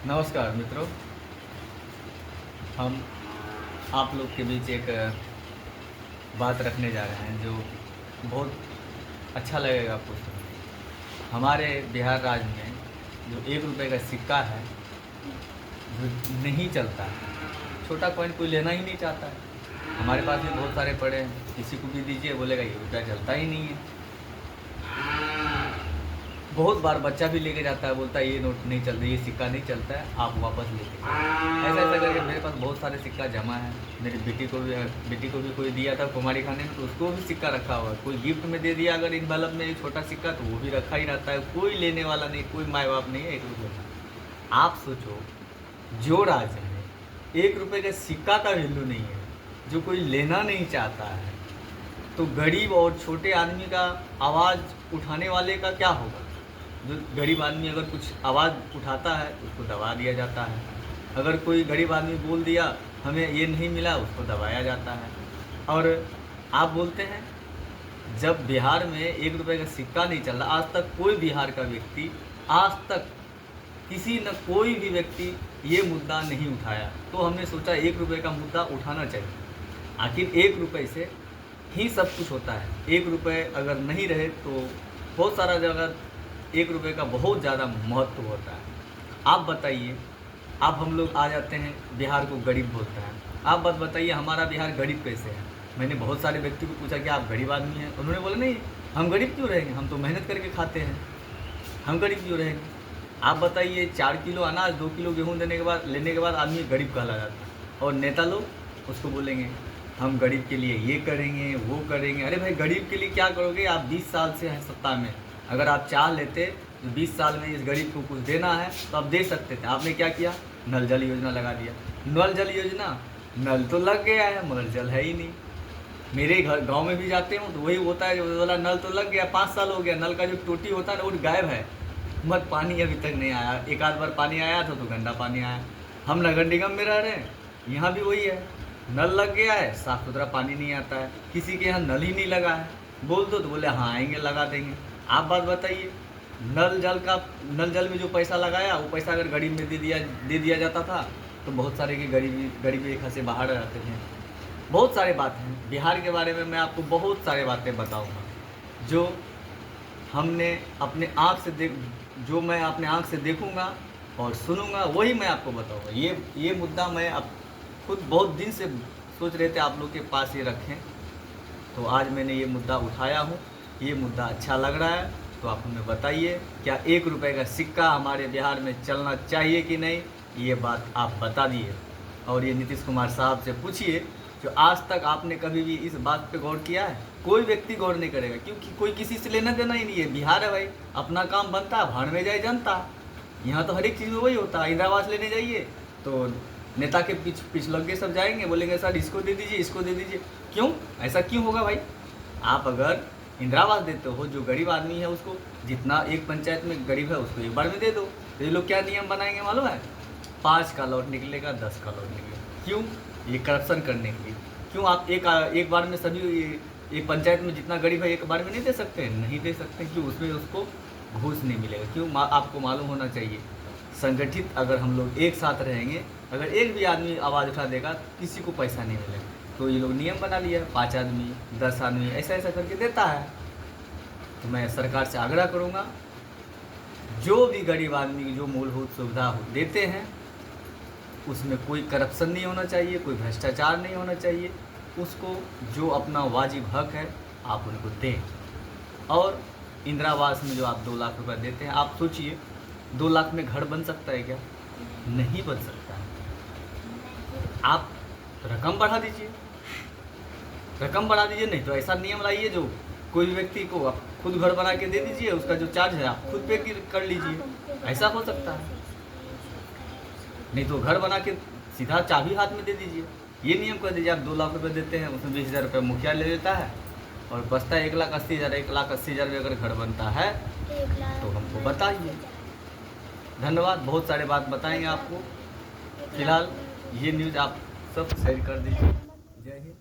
नमस्कार मित्रों, हम आप लोग के बीच एक बात रखने जा रहे हैं जो बहुत अच्छा लगेगा आपको सुनकर। हमारे बिहार राज्य में जो 1 रुपये का सिक्का है जो नहीं चलता है, छोटा कॉइन कोई लेना ही नहीं चाहता है। हमारे पास भी बहुत सारे पड़े हैं, किसी को भी दीजिए बोलेगा ये रुपया चलता ही नहीं है। बहुत बार बच्चा भी लेके जाता है, बोलता है ये नोट नहीं चल रही, ये सिक्का नहीं चलता है, आप वापस लेके जाओ। ऐसा ऐसा करके मेरे पास बहुत सारे सिक्का जमा है। मेरी बेटी को भी कोई दिया था कुमारी खाने में, तो उसको भी सिक्का रखा हुआ है। कोई गिफ्ट में दे दिया अगर इन बल्ब में एक छोटा सिक्का, तो वो भी रखा ही रहता है। कोई लेने वाला नहीं, कोई माँ बाप नहीं है 1 रुपये का। आप सोचो, जो राज्य में 1 रुपये का सिक्का का वैल्यू नहीं है, जो कोई लेना नहीं चाहता है, तो गरीब और छोटे आदमी का आवाज़ उठाने वाले का क्या होगा? जो गरीब आदमी अगर कुछ आवाज़ उठाता है तो उसको दबा दिया जाता है। अगर कोई गरीब आदमी बोल दिया हमें ये नहीं मिला, उसको दबाया जाता है। और आप बोलते हैं जब बिहार में 1 रुपये का सिक्का नहीं चल रहा, आज तक कोई बिहार का व्यक्ति, आज तक किसी न कोई भी व्यक्ति ये मुद्दा नहीं उठाया, तो हमने सोचा 1 रुपये का मुद्दा उठाना चाहिए। आखिर 1 रुपये से ही सब कुछ होता है। 1 रुपये अगर नहीं रहे तो बहुत सारा जगह 1 रुपये का बहुत ज़्यादा महत्व होता है। आप बताइए, आप हम लोग आ जाते हैं बिहार को गरीब बोलते हैं। आप बात बताइए हमारा बिहार गरीब कैसे है? मैंने बहुत सारे व्यक्ति को पूछा कि आप गरीब आदमी हैं, उन्होंने बोला नहीं, हम गरीब क्यों रहेंगे, हम तो मेहनत करके खाते हैं, हम गरीब क्यों रहेंगे? आप बताइए 4 किलो अनाज 2 किलो गेहूँ लेने के बाद आदमी गरीब कहला जाता है। और नेता लोग उसको बोलेंगे हम गरीब के लिए ये करेंगे वो करेंगे। अरे भाई, गरीब के लिए क्या करोगे? आप 20 साल से हैं सत्ता में, अगर आप चाह लेते तो 20 साल में इस गरीब को कुछ देना है तो आप दे सकते थे। आपने क्या किया? नल जल योजना लगा दिया। नल जल योजना, नल तो लग गया है मगर जल है ही नहीं। मेरे गांव में भी जाते हूँ तो वही होता है, जो वाला नल तो लग गया, 5 साल हो गया, नल का जो टोटी होता है ना वो गायब है, मत पानी अभी तक नहीं आया। एक आध बार पानी आया था तो गंदा पानी आया। हम नगर निगम में रह रहे हैं, यहाँ भी वही है, नल लग गया है, साफ़ सुथरा पानी नहीं आता है। किसी के यहाँ नल ही नहीं लगा है, बोल दो तो बोले हाँ आएंगे लगा देंगे। आप बात बताइए, नल जल में जो पैसा लगाया वो पैसा अगर गरीब में दे दिया जाता था तो बहुत सारे की गरीबी रेखा से बाहर रहते थे। बहुत सारे बात हैं बिहार के बारे में, मैं आपको बहुत सारे बातें बताऊंगा जो हमने अपने आँख से जो मैं अपने आँख से देखूंगा और सुनूंगा, वही मैं आपको बताऊंगा। ये मुद्दा मैं अब खुद बहुत दिन से सोच रहे थे आप लोग के पास ये रखें, तो आज मैंने ये मुद्दा उठाया हूँ। ये मुद्दा अच्छा लग रहा है तो आप हमें बताइए, क्या 1 रुपये का सिक्का हमारे बिहार में चलना चाहिए कि नहीं? ये बात आप बता दिए। और ये नीतीश कुमार साहब से पूछिए, जो आज तक आपने कभी भी इस बात पे गौर किया है? कोई व्यक्ति गौर नहीं करेगा, क्योंकि कोई किसी से लेना देना ही नहीं है। बिहार है भाई, अपना काम बनता है, भाड़ में जाए जनता। यहाँ तो हर एक चीज़ में वही होता है। इंदिरा आवास लेने जाइए तो नेता के पिछलग्गे सब जाएंगे, बोलेंगे सर इसको दे दीजिए, इसको दे दीजिए। क्यों? ऐसा क्यों होगा भाई? आप अगर इंदिरा आवास देते हो, जो गरीब आदमी है उसको, जितना एक पंचायत में गरीब है उसको एक बार में दे दो। तो ये लोग क्या नियम बनाएंगे मालूम है? 5 का लौट निकलेगा, 10 का लौट निकलेगा। क्यों? ये करप्शन करने के लिए। क्यों आप एक बार में सभी एक पंचायत में जितना गरीब है एक बार में नहीं दे सकते? नहीं दे सकते। क्यों? उसमें उसको घूस नहीं मिलेगा। क्यों? आपको मालूम होना चाहिए, संगठित अगर हम लोग एक साथ रहेंगे, अगर एक भी आदमी आवाज़ उठा देगा किसी को पैसा नहीं मिलेगा। तो ये लोग नियम बना लिया है, 5 आदमी 10 आदमी ऐसा करके देता है। तो मैं सरकार से आग्रह करूँगा, जो भी गरीब आदमी की जो मूलभूत सुविधा देते हैं उसमें कोई करप्शन नहीं होना चाहिए, कोई भ्रष्टाचार नहीं होना चाहिए। उसको जो अपना वाजिब हक है आप उनको दें। और इंदिरा आवास में जो आप 2 लाख रुपये देते हैं, आप सोचिए 2 लाख में घर बन सकता है क्या? नहीं बन सकता है। आप रकम बढ़ा दीजिए, नहीं तो ऐसा नियम लाइए जो कोई व्यक्ति को आप खुद घर बना के दे दीजिए, उसका जो चार्ज है आप खुद पे कर लीजिए। ऐसा हो सकता है। नहीं तो घर बना के सीधा चाबी हाथ में दे दीजिए। ये नियम कर दीजिए, आप 2 लाख रुपये देते हैं, उसमें 20,000 रुपये मुखिया ले लेता है और बचता है 1,80,000। 1,80,000 में अगर घर बनता है तो हमको बताइए। धन्यवाद, बहुत सारे बात बताएंगे आपको। फिलहाल ये न्यूज़ आप सब शेयर कर दीजिए। जय हिंद।